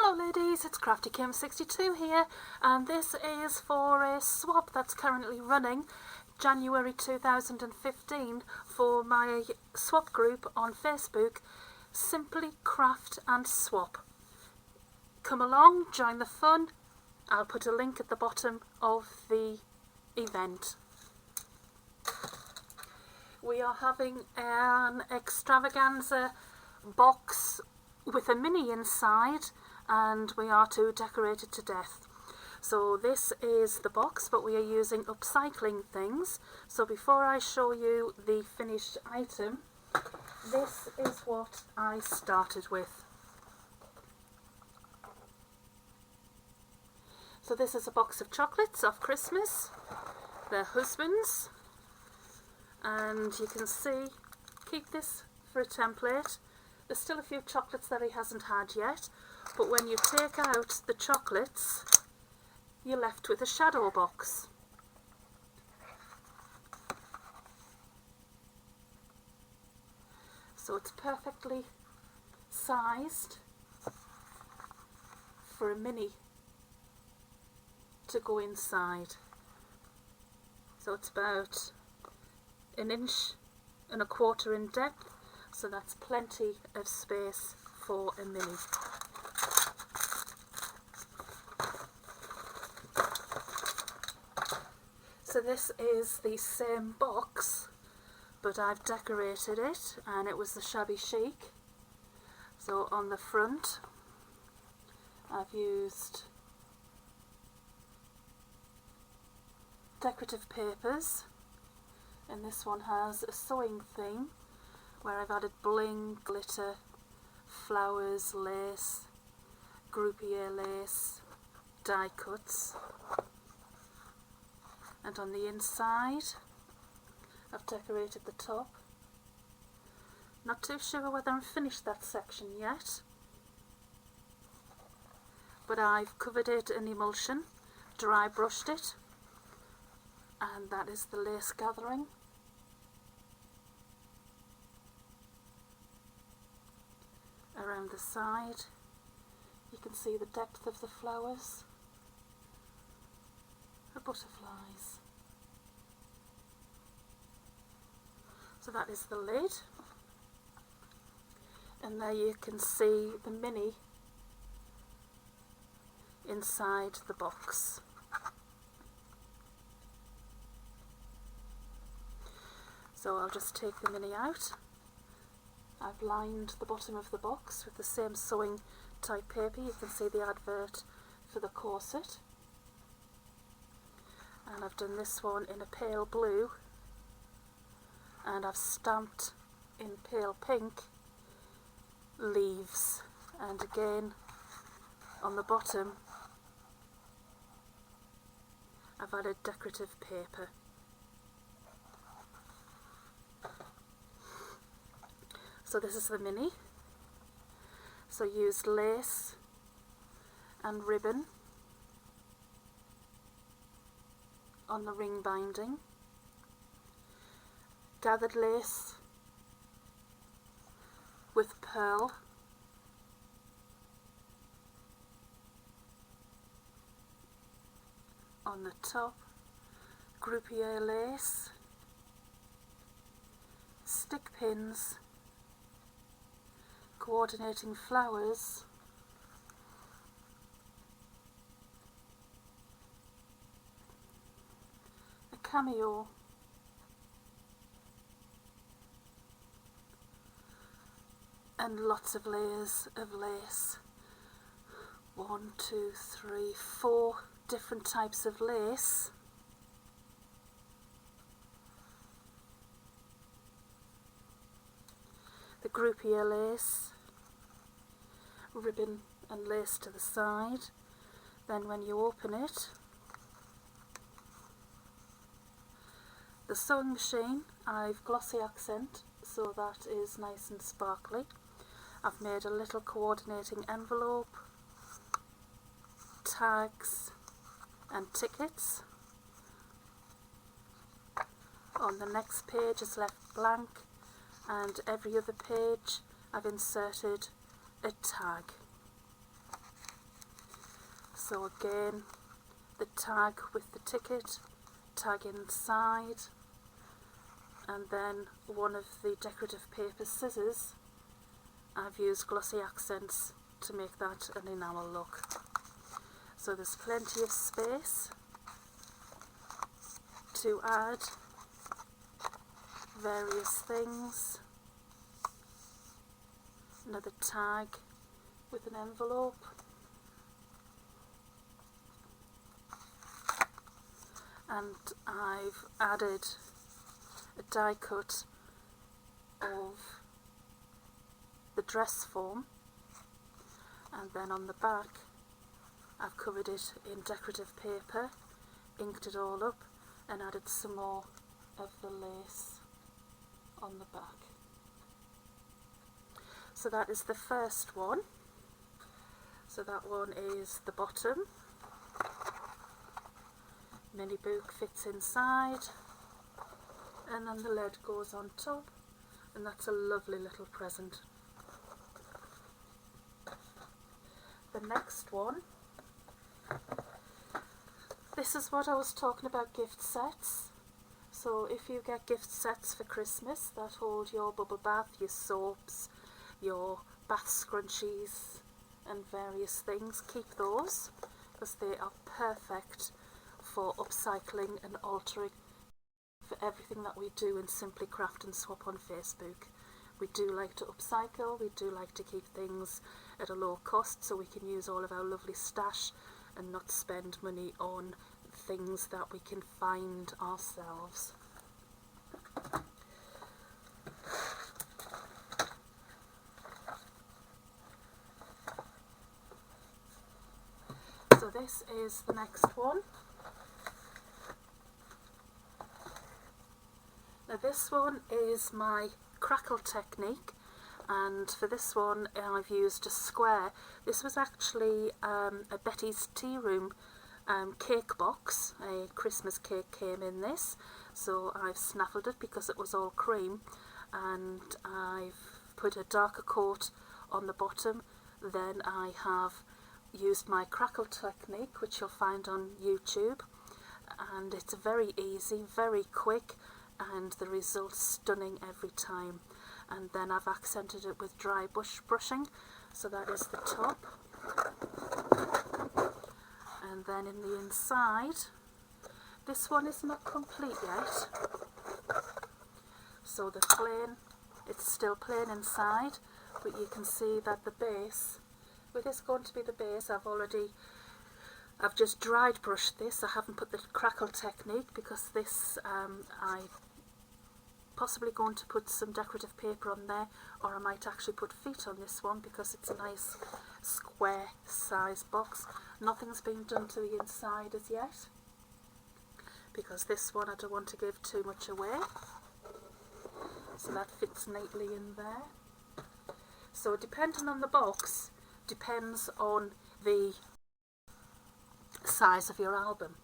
Hello ladies, it's Crafty Kim 62 here, and this is for a swap that's currently running January 2015 for my swap group on Facebook, Simply Craft and Swap. Come along, join the fun. I'll put a link at the bottom of the event. We are having an extravaganza box with a mini inside, and we are to decorate it to death. So this is the box, but we are using upcycling things. So before I show you the finished item, this is what I started with. So this is a box of chocolates off Christmas. They're husband's, and you can see, keep this for a template. There's still a few chocolates that he hasn't had yet, but when you take out the chocolates, you're left with a shadow box. So it's perfectly sized for a mini to go inside. So it's about 1.25 inches in depth, so that's plenty of space for a mini. So this is the same box, but I've decorated it, and it was the Shabby Chic. So on the front I've used decorative papers, and this one has a sewing theme where I've added bling, glitter, flowers, lace, groupier lace, die cuts. And on the inside I've decorated the top. Not too sure whether I've finished that section yet, but I've covered it in emulsion, dry brushed it, and that is the lace gathering. Around the side you can see the depth of the flowers, the butterflies. So that is the lid, and there you can see the mini inside the box. So I'll just take the mini out. I've lined the bottom of the box with the same sewing type paper. You can see the advert for the corset. And I've done this one in a pale blue, and I've stamped in pale pink leaves, and again on the bottom I've added decorative paper. So this is the mini. So used lace and ribbon on the ring binding, gathered lace with pearl, on the top groupier lace, stick pins, coordinating flowers, a cameo, and lots of layers of lace. 1, 2, 3, 4 different types of lace. The groupier lace, ribbon and lace to the side. Then when you open it, the sewing machine, I've glossy accent so that is nice and sparkly. I've made a little coordinating envelope, tags and tickets. On the next page is left blank, and every other page I've inserted a tag. So again, the tag with the ticket, tag inside, and then one of the decorative paper scissors. I've used glossy accents to make that an enamel look. So there's plenty of space to add various things. Another tag with an envelope. And I've added a die cut of the dress form, and then on the back I've covered it in decorative paper, inked it all up, and added some more of the lace on the back. So that is the first one. So that one is the bottom. Mini book fits inside, and then the lid goes on top, and that's a lovely little present. The next one, this is what I was talking about, gift sets. So if you get gift sets for Christmas that hold your bubble bath, your soaps, your bath scrunchies and various things, keep those, because they are perfect for upcycling and altering for everything that we do in Simply Craft and Swap on Facebook. We do like to upcycle, we do like to keep things at a low cost so we can use all of our lovely stash and not spend money on things that we can find ourselves. So this is the next one. Now this one is my crackle technique, and for this one I've used a square. This was actually a Betty's Tea Room cake box. A Christmas cake came in this, so I've snaffled it because it was all cream, and I've put a darker coat on the bottom. Then I have used my crackle technique, which you'll find on YouTube, and it's very easy, very quick, and the result's stunning every time. And then I've accented it with dry brushing, so that is the top. And then in the inside, this one is not complete yet, so the plain, it's still plain inside, but you can see that the base, with this going to be the base, I've just dried brushed this. I haven't put the crackle technique because this I possibly going to put some decorative paper on there, or I might actually put feet on this one because it's a nice square size box. Nothing's been done to the inside as yet because this one I don't want to give too much away, so that fits neatly in there. So depending on the box depends on the size of your album.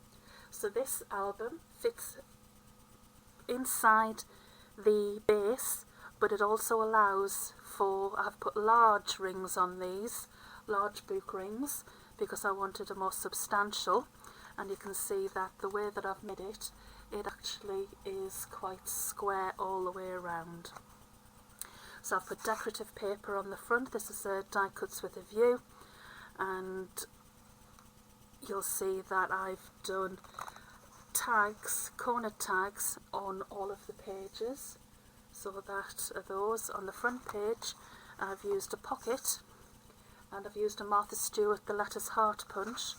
So this album fits inside the base, but it also allows for, I've put large rings on these, large book rings, because I wanted a more substantial, and you can see that the way that I've made it, it actually is quite square all the way around. So I've put decorative paper on the front. This is a die cuts with a view, and you'll see that I've done tags, corner tags on all of the pages, so that are those. On the front page I've used a pocket, and I've used a Martha Stewart The Letters Heart Punch,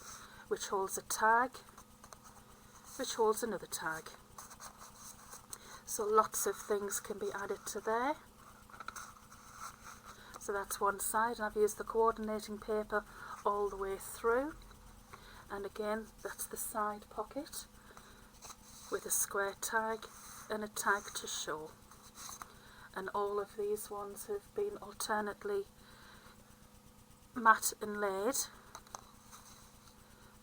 which holds a tag, which holds another tag. So lots of things can be added to there. So that's one side, and I've used the coordinating paper all the way through, and again that's the side pocket with a square tag and a tag to show. And all of these ones have been alternately matte and laid.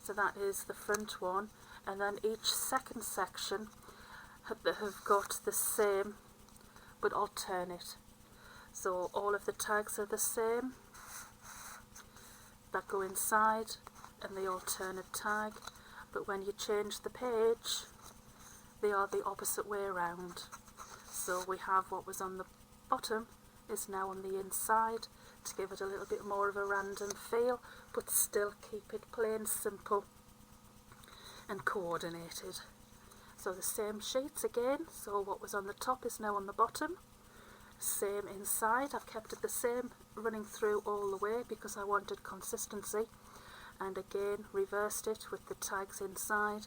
So that is the front one, and then each second section have got the same but alternate. So all of the tags are the same that go inside, and the alternate tag, but when you change the page they are the opposite way around. So we have what was on the bottom is now on the inside to give it a little bit more of a random feel, but still keep it plain, simple and coordinated. So the same sheets again, so what was on the top is now on the bottom. Same inside, I've kept it the same running through all the way because I wanted consistency, and again reversed it with the tags inside.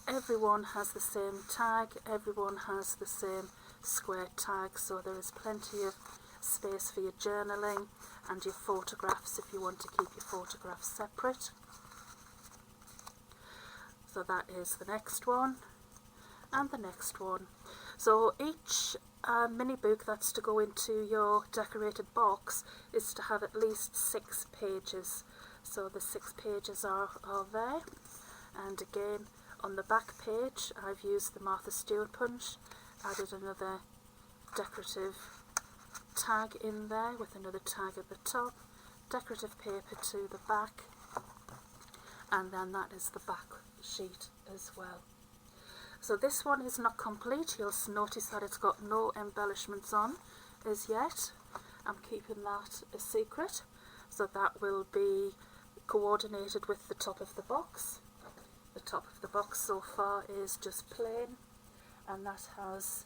Everyone has the same tag, everyone has the same square tag, so there is plenty of space for your journaling and your photographs if you want to keep your photographs separate. So that is the next one and the next one. So each mini book that's to go into your decorated box is to have at least 6 pages. So the 6 pages are there, and again on the back page I've used the Martha Stewart punch, added another decorative tag in there with another tag at the top, decorative paper to the back, and then that is the back sheet as well. So this one is not complete. You'll notice that it's got no embellishments on as yet. I'm keeping that a secret, so that will be coordinated with the top of the box. The top of the box so far is just plain, and that has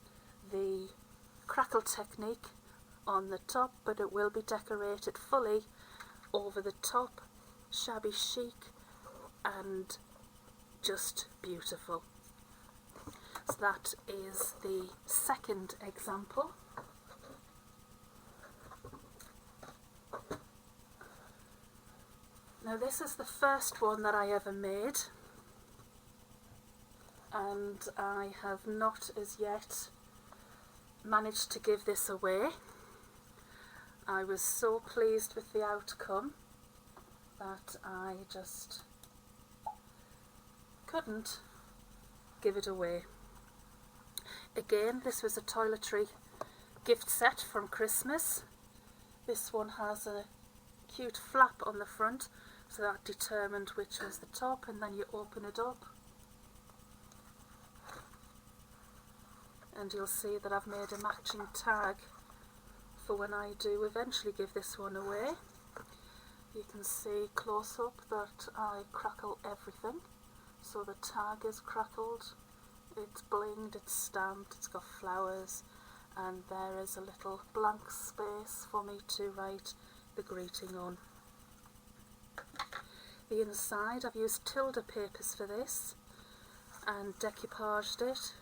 the crackle technique on the top, but it will be decorated fully over the top, shabby chic and just beautiful. So that is the second example. Now this is the first one that I ever made, and I have not as yet managed to give this away. I was so pleased with the outcome that I just couldn't give it away. Again, this was a toiletry gift set from Christmas. This one has a cute flap on the front, so that determined which was the top, and then you open it up and you'll see that I've made a matching tag for when I do eventually give this one away. You can see close up that I crackle everything, so the tag is crackled, it's blinged, it's stamped, it's got flowers, and there is a little blank space for me to write the greeting on. The inside, I've used tilde papers for this and decoupaged it.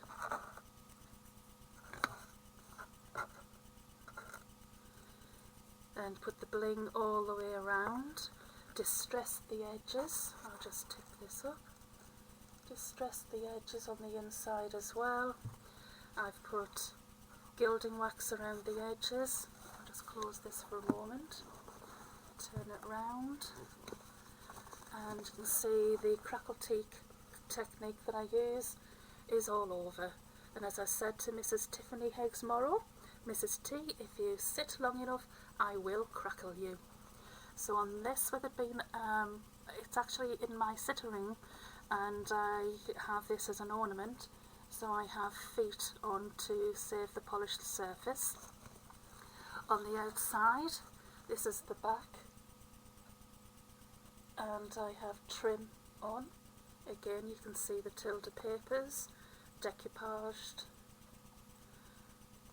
And put the bling all the way around. Distressed the edges. I'll just tip this up. Distressed the edges on the inside as well. I've put gilding wax around the edges. I'll just close this for a moment. Turn it round. And you can see the crackle technique that I use is all over. And as I said to Mrs. Tiffany Higgs Morrow, Mrs. T, if you sit long enough, I will crackle you. So on this, with it being, it's actually in my sitting room, and I have this as an ornament, so I have feet on to save the polished surface. On the outside, this is the back, and I have trim on. Again, you can see the tilde papers, decoupaged,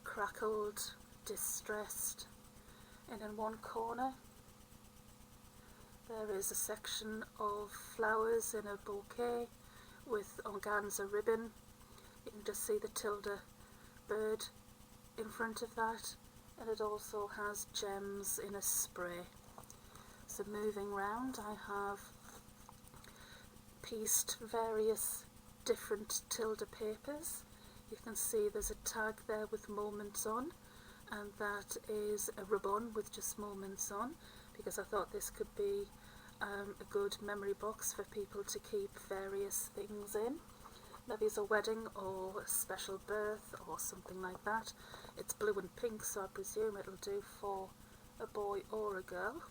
crackled, distressed, and in one corner there is a section of flowers in a bouquet with organza ribbon. You can just see the tilde bird in front of that, and it also has gems in a spray. So moving round, I have pieced various different tilde papers. You can see there's a tag there with moments on, and that is a ribbon with just moments on, because I thought this could be a good memory box for people to keep various things in. Maybe it's a wedding or a special birth or something like that. It's blue and pink, so I presume it'll do for a boy or a girl.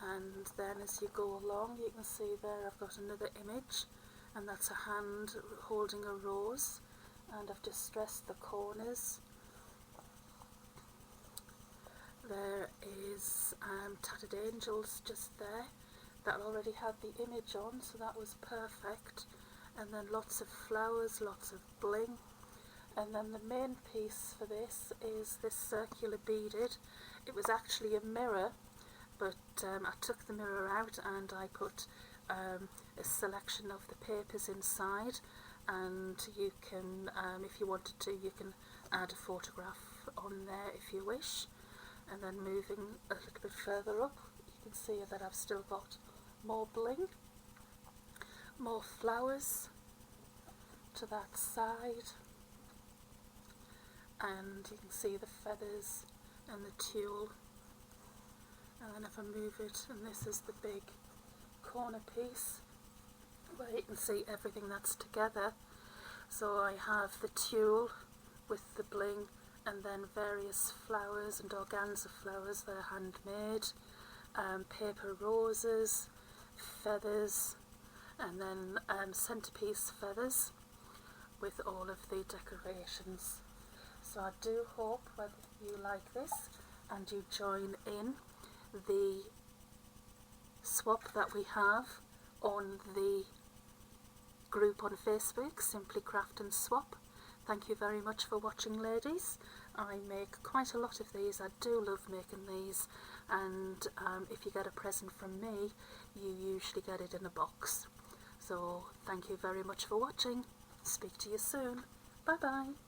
And then as you go along, you can see there I've got another image, and that's a hand holding a rose, and I've just stressed the corners. There is Tattered Angels just there. That already had the image on, so that was perfect. And then lots of flowers, lots of bling. And then the main piece for this is this circular beaded. It was actually a mirror, but I took the mirror out and I put a selection of the papers inside, and you can, if you wanted to, you can add a photograph on there if you wish. And then moving a little bit further up, you can see that I've still got more bling, more flowers to that side, and you can see the feathers and the tulle. And then if I move it, and this is the big corner piece where you can see everything that's together. So I have the tulle with the bling, and then various flowers and organza flowers that are handmade, paper roses, feathers, and then centerpiece feathers with all of the decorations. So I do hope that you like this and you join in the swap that we have on the group on Facebook, Simply Craft and Swap. Thank you very much for watching, ladies. I make quite a lot of these. I do love making these, and if you get a present from me, you usually get it in a box. So thank you very much for watching. Speak to you soon. Bye bye.